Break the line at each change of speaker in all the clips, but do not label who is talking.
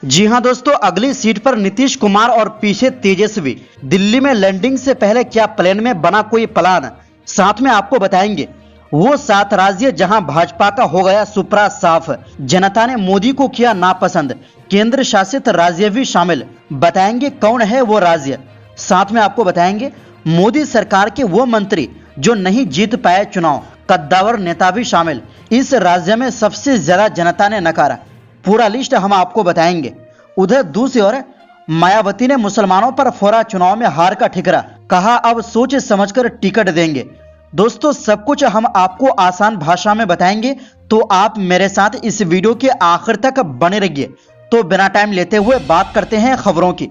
जी हां दोस्तों, अगली सीट पर नीतीश कुमार और पीछे तेजस्वी। दिल्ली में लैंडिंग से पहले क्या प्लेन में बना कोई प्लान, साथ में आपको बताएंगे। वो 7 राज्य जहां भाजपा का हो गया सुपड़ा साफ, जनता ने मोदी को किया नापसंद, केंद्र शासित राज्य भी शामिल। बताएंगे कौन है वो राज्य, साथ में आपको बताएंगे मोदी सरकार के वो मंत्री जो नहीं जीत पाए चुनाव, कद्दावर नेता भी शामिल। इस राज्य में सबसे ज्यादा जनता ने नकारा, पूरा लिस्ट हम आपको बताएंगे। उधर दूसरी ओर मायावती ने मुसलमानों पर फोड़ा चुनाव में हार का ठिकरा, कहा अब सोच समझकर टिकट देंगे। दोस्तों सब कुछ हम आपको आसान भाषा में बताएंगे, तो आप मेरे साथ इस वीडियो के आखिर तक बने रहिए। तो बिना टाइम लेते हुए बात करते हैं खबरों की।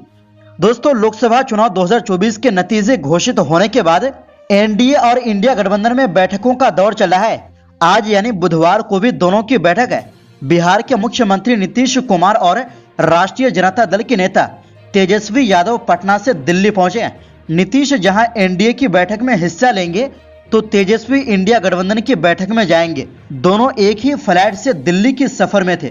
दोस्तों लोकसभा चुनाव 2024 के नतीजे घोषित होने के बाद एनडीए और इंडिया गठबंधन में बैठकों का दौर चल रहा है। आज यानी बुधवार को भी दोनों की बैठक है। बिहार के मुख्यमंत्री नीतीश कुमार और राष्ट्रीय जनता दल के नेता तेजस्वी यादव पटना से दिल्ली पहुंचे हैं। नीतीश जहां एनडीए की बैठक में हिस्सा लेंगे तो तेजस्वी इंडिया गठबंधन की बैठक में जाएंगे। दोनों एक ही फ्लाइट से दिल्ली के सफर में थे।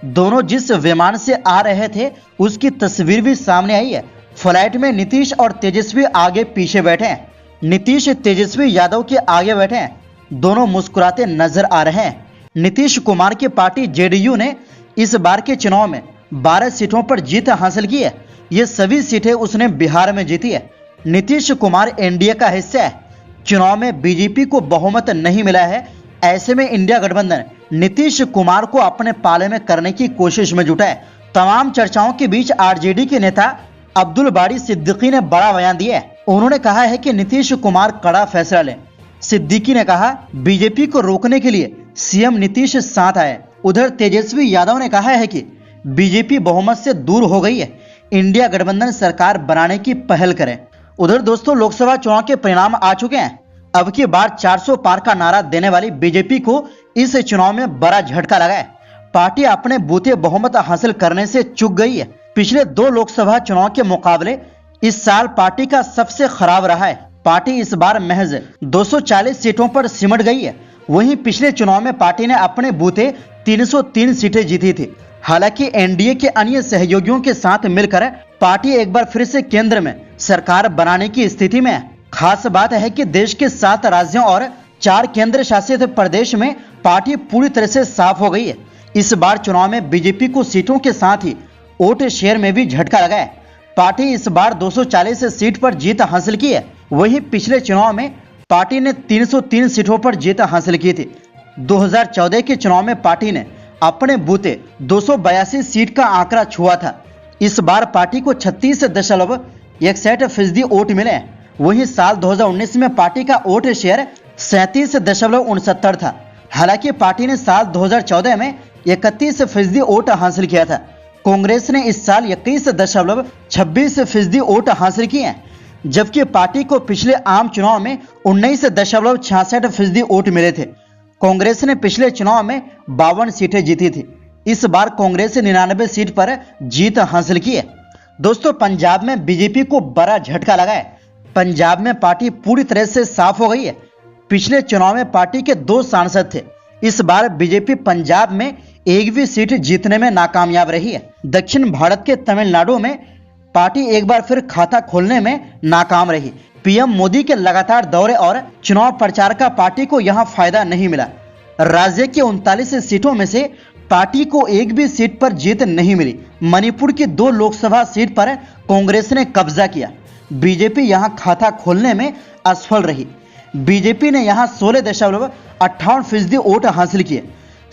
दोनों जिस विमान से आ रहे थे उसकी तस्वीर भी सामने आई है। फ्लाइट में नीतीश और तेजस्वी आगे पीछे बैठे हैं। नीतीश तेजस्वी यादव के आगे बैठे हैं। दोनों मुस्कुराते नजर आ रहे हैं। नीतीश कुमार की पार्टी जेडीयू ने इस बार के चुनाव में 12 सीटों पर जीत हासिल की है। ये सभी सीटें उसने बिहार में जीती है। नीतीश कुमार एनडीए का हिस्सा है। चुनाव में बीजेपी को बहुमत नहीं मिला है। ऐसे में इंडिया गठबंधन नीतीश कुमार को अपने पाले में करने की कोशिश में जुटा है। तमाम चर्चाओं के बीच आरजेडी के नेता अब्दुल बारी सिद्दीकी ने बड़ा बयान दिया है। उन्होंने कहा है कि नीतीश कुमार कड़ा फैसला लें। सिद्दीकी ने कहा बीजेपी को रोकने के लिए सीएम नीतीश साथ आए। उधर तेजस्वी यादव ने कहा है कि बीजेपी बहुमत से दूर हो गई है, इंडिया गठबंधन सरकार बनाने की पहल करें। उधर दोस्तों लोकसभा चुनाव के परिणाम आ चुके हैं। अब की बार 400 पार का नारा देने वाली बीजेपी को इस चुनाव में बड़ा झटका लगा है। पार्टी अपने बूते बहुमत हासिल करने से चूक गई है। पिछले 2 लोकसभा चुनाव के मुकाबले इस साल पार्टी का सबसे खराब रहा है। पार्टी इस बार महज 240 सीटों पर सिमट गई है। वहीं पिछले चुनाव में पार्टी ने अपने बूते 303 सीटें जीती थी। हालांकि एनडीए के अन्य सहयोगियों के साथ मिलकर पार्टी एक बार फिर से केंद्र में सरकार बनाने की स्थिति में है। खास बात है कि देश के 7 राज्यों और 4 केंद्र शासित प्रदेश में पार्टी पूरी तरह से साफ हो गई है। इस बार चुनाव में बीजेपी को सीटों के साथ ही वोट शेयर में भी झटका लगा है। पार्टी इस बार 240 सीट पर जीत हासिल की है। वहीं पिछले चुनाव में पार्टी ने 303 सीटों पर जीत हासिल की थी। 2014 के चुनाव में पार्टी ने अपने बूते 282 सीट का आंकड़ा छुआ था। इस बार पार्टी को 36.61% वोट मिले हैं। वहीं साल 2019 में पार्टी का वोट शेयर 37.69 था। हालांकि पार्टी ने साल 2014 में 31% वोट हासिल किया था। कांग्रेस ने इस साल 21.26% वोट हासिल किए हैं, जबकि पार्टी को पिछले आम चुनाव में 19.66% वोट मिले थे। कांग्रेस ने पिछले चुनाव में 52 सीटें जीती थी। इस बार कांग्रेस ने 99 सीट पर जीत हासिल की है। दोस्तों पंजाब में बीजेपी को बड़ा झटका लगा है। पंजाब में पार्टी पूरी तरह से साफ हो गई है। पिछले चुनाव में पार्टी के 2 सांसद थे। इस बार बीजेपी पंजाब में एक भी सीट जीतने में नाकामयाब रही है। दक्षिण भारत के तमिलनाडु में पार्टी एक बार फिर खाता खोलने में नाकाम रही। पीएम मोदी के लगातार दौरे और चुनाव प्रचार का पार्टी को यहां फायदा नहीं मिला। राज्य की 39 सीटों में से पार्टी को एक भी सीट पर जीत नहीं मिली। मणिपुर की 2 लोकसभा सीट पर कांग्रेस ने कब्जा किया। बीजेपी यहां खाता खोलने में असफल रही। बीजेपी ने यहां 16.58% वोट हासिल किए।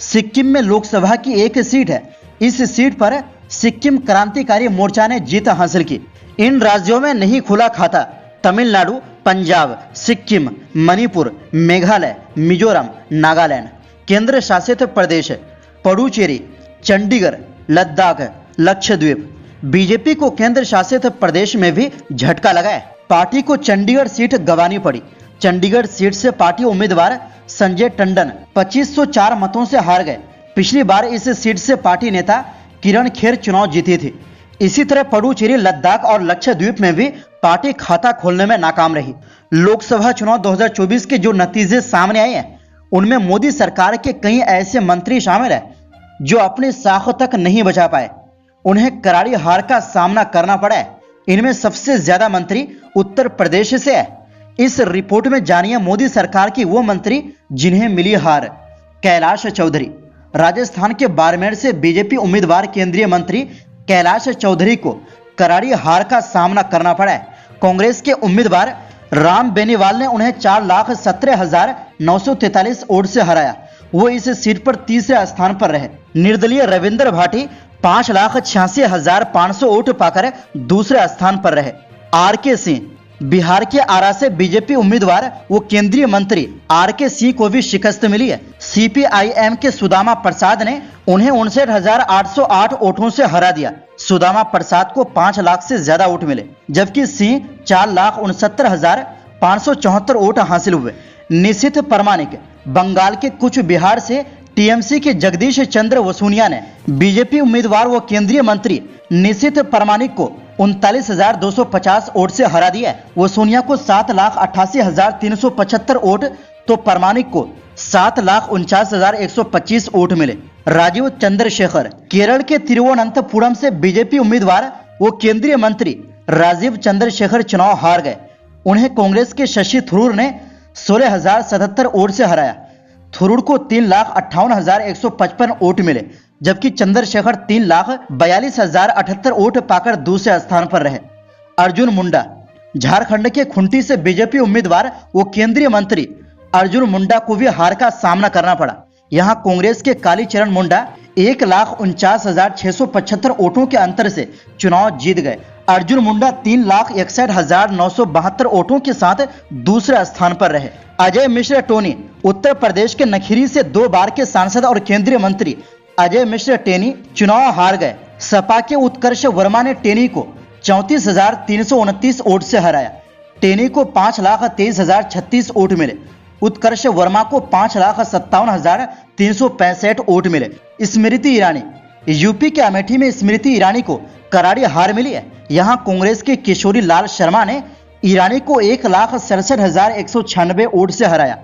सिक्किम में लोकसभा की एक सीट है। इस सीट पर सिक्किम क्रांतिकारी मोर्चा ने जीत हासिल की। इन राज्यों में नहीं खुला खाता तमिलनाडु, पंजाब, सिक्किम, मणिपुर, मेघालय, मिजोरम, नागालैंड। केंद्र शासित प्रदेश पुडुचेरी, चंडीगढ़, लद्दाख, लक्षद्वीप। बीजेपी को केंद्र शासित प्रदेश में भी झटका लगा है। पार्टी को चंडीगढ़ सीट गंवानी पड़ी। चंडीगढ़ सीट से पार्टी उम्मीदवार संजय टंडन 2504 मतों से हार गए। पिछली बार इस सीट से पार्टी नेता किरण खेर चुनाव जीती थी। इसी तरह पुडुचेरी, लद्दाख और लक्षद्वीप में भी पार्टी खाता खोलने में नाकाम रही। लोकसभा चुनाव 2024 के जो नतीजे सामने आए हैं उनमें मोदी सरकार के कई ऐसे मंत्री शामिल हैं जो अपनी साख तक नहीं बचा पाए। उन्हें करारी हार का सामना करना पड़ा है। इनमें सबसे ज्यादा मंत्री उत्तर प्रदेश से है। इस रिपोर्ट में जानिए मोदी सरकार की वो मंत्री जिन्हें मिली हार। कैलाश चौधरी। राजस्थान के बाड़मेर से बीजेपी उम्मीदवार केंद्रीय मंत्री कैलाश चौधरी को करारी हार का सामना करना पड़ा है। कांग्रेस के उम्मीदवार राम बेनीवाल ने उन्हें 4,17,943 वोट से हराया। वो इस सीट पर तीसरे स्थान पर रहे। निर्दलीय रविंद्र भाटी 5,86,500 वोट पाकर दूसरे स्थान पर रहे। आर.के. सिंह। बिहार के आरा से बीजेपी उम्मीदवार वो केंद्रीय मंत्री आर.के. सिंह को भी शिकस्त मिली है। सीपीआईएम के सुदामा प्रसाद ने उन्हें 59,808 वोटों से हरा दिया। सुदामा प्रसाद को 5 लाख से ज्यादा वोट मिले, जबकि सिंह 4,69,574 वोट हासिल हुए। निशिथ प्रमाणिक। बंगाल के कुछ बिहार से टीएमसी के जगदीश चंद्र वसूनिया ने बीजेपी उम्मीदवार व केंद्रीय मंत्री निशिथ प्रमाणिक को 39,250 वोट से हरा दिया। वसूनिया को 7,88,375 वोट तो प्रमाणिक को 7,49,125 वोट मिले। राजीव चंद्रशेखर। केरल के तिरुवनंतपुरम से बीजेपी उम्मीदवार वो केंद्रीय मंत्री राजीव चंद्रशेखर चुनाव हार गए। उन्हें कांग्रेस के शशि थरूर ने 16,077 वोट से हराया। थरूर को 3,58,155 वोट मिले, जबकि चंद्रशेखर 3,42,078 वोट पाकर दूसरे स्थान पर रहे। अर्जुन मुंडा। झारखंड के खुंटी से बीजेपी उम्मीदवार वो केंद्रीय मंत्री अर्जुन मुंडा को भी हार का सामना करना पड़ा। यहां कांग्रेस के कालीचरण मुंडा 1,49,675 वोटों के अंतर से चुनाव जीत गए। अर्जुन मुंडा 3,61,972 वोटों के साथ दूसरे स्थान पर रहे। अजय मिश्र टोनी। उत्तर प्रदेश के नखीरी से 2 बार के सांसद और केंद्रीय मंत्री अजय मिश्र टेनी चुनाव हार गए। सपा के उत्कर्ष वर्मा ने टेनी को 34,329 वोट से हराया। टेनी को 5,23,036 वोट मिले। उत्कर्ष वर्मा को 5,57,365 वोट मिले। स्मृति ईरानी। यूपी के अमेठी में स्मृति ईरानी को करारी हार मिली है। यहां कांग्रेस के किशोरी लाल शर्मा ने ईरानी को 1,67,196 वोट से हराया।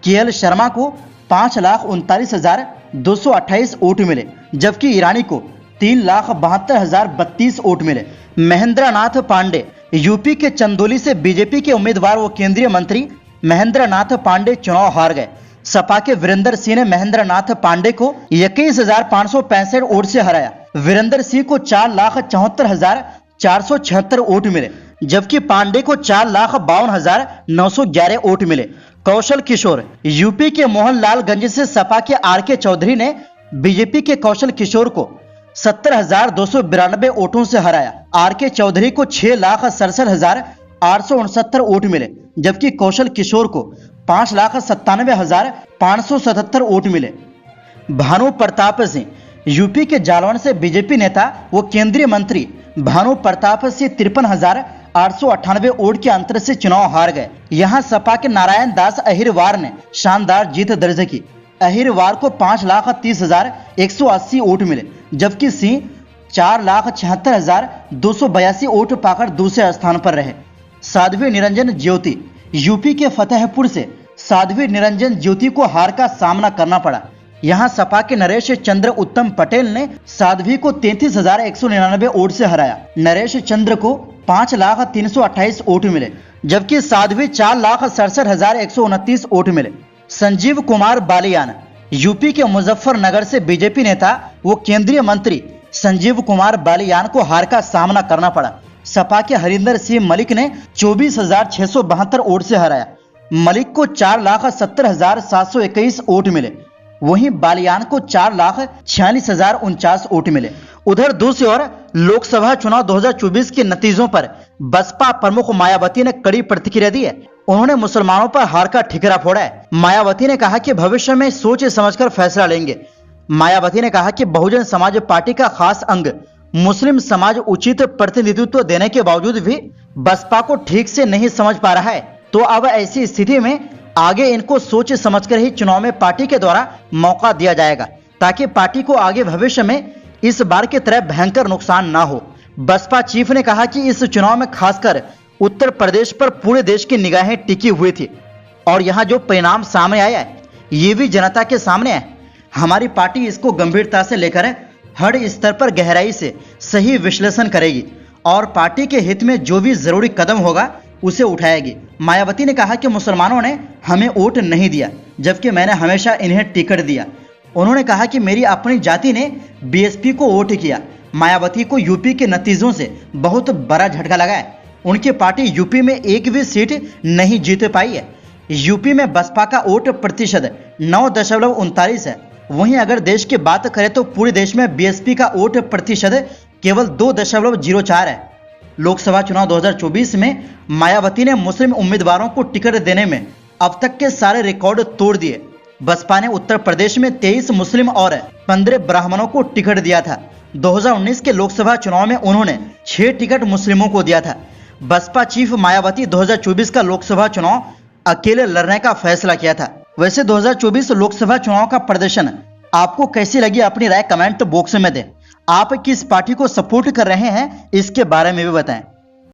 केएल शर्मा को 5,39,228 वोट मिले, जबकि ईरानी को 3,72,032 वोट मिले। महेंद्र नाथ पांडे। यूपी के चंदौली से बीजेपी के उम्मीदवार वो केंद्रीय मंत्री महेंद्र नाथ पांडे चुनाव हार गए। सपा के वीरेंद्र सिंह ने महेंद्र नाथ पांडे को 21,565 वोट से हराया। वीरेंद्र सिंह को 4,74,476 वोट मिले, जबकि पांडे को 4,52,911 वोट मिले। कौशल किशोर। यूपी के मोहनलालगंज से सपा के आर.के. चौधरी ने बीजेपी के कौशल किशोर को 70,292 वोटों से हराया। आर.के. चौधरी को 6,67,869 वोट मिले, जबकि कौशल किशोर को 5,97,577 वोट मिले। भानु प्रताप सिंह। यूपी के जालौन से बीजेपी नेता वो केंद्रीय मंत्री भानु प्रताप सिंह 53,898 वोट के अंतर से चुनाव हार गए। यहां सपा के नारायण दास अहिरवार ने शानदार जीत दर्ज की। अहिरवार को 5,30,180 वोट मिले, जबकि सिंह 4,76,282 वोट पाकर दूसरे स्थान पर रहे। साध्वी निरंजन ज्योति। यूपी के फतेहपुर से साध्वी निरंजन ज्योति को हार का सामना करना पड़ा। यहां सपा के नरेश चंद्र उत्तम पटेल ने साध्वी को 33,199 वोट से हराया। नरेश चंद्र को 5,328 वोट मिले, जबकि साध्वी 4,67,129 वोट मिले। संजीव कुमार बालियान। यूपी के मुजफ्फरनगर से बीजेपी नेता वो केंद्रीय मंत्री संजीव कुमार बालियान को हार का सामना करना पड़ा। सपा के हरिंदर सिंह मलिक ने 24,672 वोट से हराया। मलिक को 4,70,721 वोट मिले, वहीं बालियान को 4,46,049 वोट मिले। उधर दूसरी ओर लोकसभा चुनाव 2024 के नतीजों पर बसपा प्रमुख मायावती ने कड़ी प्रतिक्रिया दी है। उन्होंने मुसलमानों पर हार का ठिकरा फोड़ा है। मायावती ने कहा कि भविष्य में सोच समझकर फैसला लेंगे। मायावती ने कहा कि बहुजन समाज पार्टी का खास अंग मुस्लिम समाज उचित प्रतिनिधित्व देने के बावजूद भी बसपा को ठीक से नहीं समझ पा रहा है, तो अब ऐसी स्थिति में आगे इनको सोच समझकर ही चुनाव में पार्टी के द्वारा मौका दिया जाएगा, ताकि पार्टी को आगे भविष्य में इस बार की तरह भयंकर नुकसान ना हो। बसपा चीफ ने कहा कि इस चुनाव में खासकर उत्तर प्रदेश पर पूरे देश की निगाहें टिकी हुई थी और यहाँ जो परिणाम सामने आया है ये भी जनता के सामने है। हमारी पार्टी इसको गंभीरता से लेकर हर स्तर पर गहराई से सही विश्लेषण करेगी और पार्टी के हित में जो भी जरूरी कदम होगा उसे उठाएगी। मायावती ने कहा कि मुसलमानों ने हमें वोट नहीं दिया, जबकि मैंने हमेशा इन्हें टिकट दिया। उन्होंने कहा कि मेरी अपनी जाति ने बीएसपी को वोट किया। मायावती को यूपी के नतीजों से बहुत बड़ा झटका लगा है। उनकी पार्टी यूपी में एक भी सीट नहीं जीत पाई है। यूपी में बसपा का वोट प्रतिशत 9.39 है। वहीं अगर देश की बात करें तो पूरे देश में बीएसपी का वोट प्रतिशत केवल 2.04 है। लोकसभा चुनाव 2024 में मायावती ने मुस्लिम उम्मीदवारों को टिकट देने में अब तक के सारे रिकॉर्ड तोड़ दिए। बसपा ने उत्तर प्रदेश में 23 मुस्लिम और 15 ब्राह्मणों को टिकट दिया था। 2019 के लोकसभा चुनाव में उन्होंने 6 टिकट मुस्लिमों को दिया था। बसपा चीफ मायावती 2024 का लोकसभा चुनाव अकेले लड़ने का फैसला किया था। वैसे 2024 लोकसभा चुनाव का प्रदर्शन आपको कैसी लगी, अपनी राय कमेंट बॉक्स में दें। आप किस पार्टी को सपोर्ट कर रहे हैं इसके बारे में भी बताएं।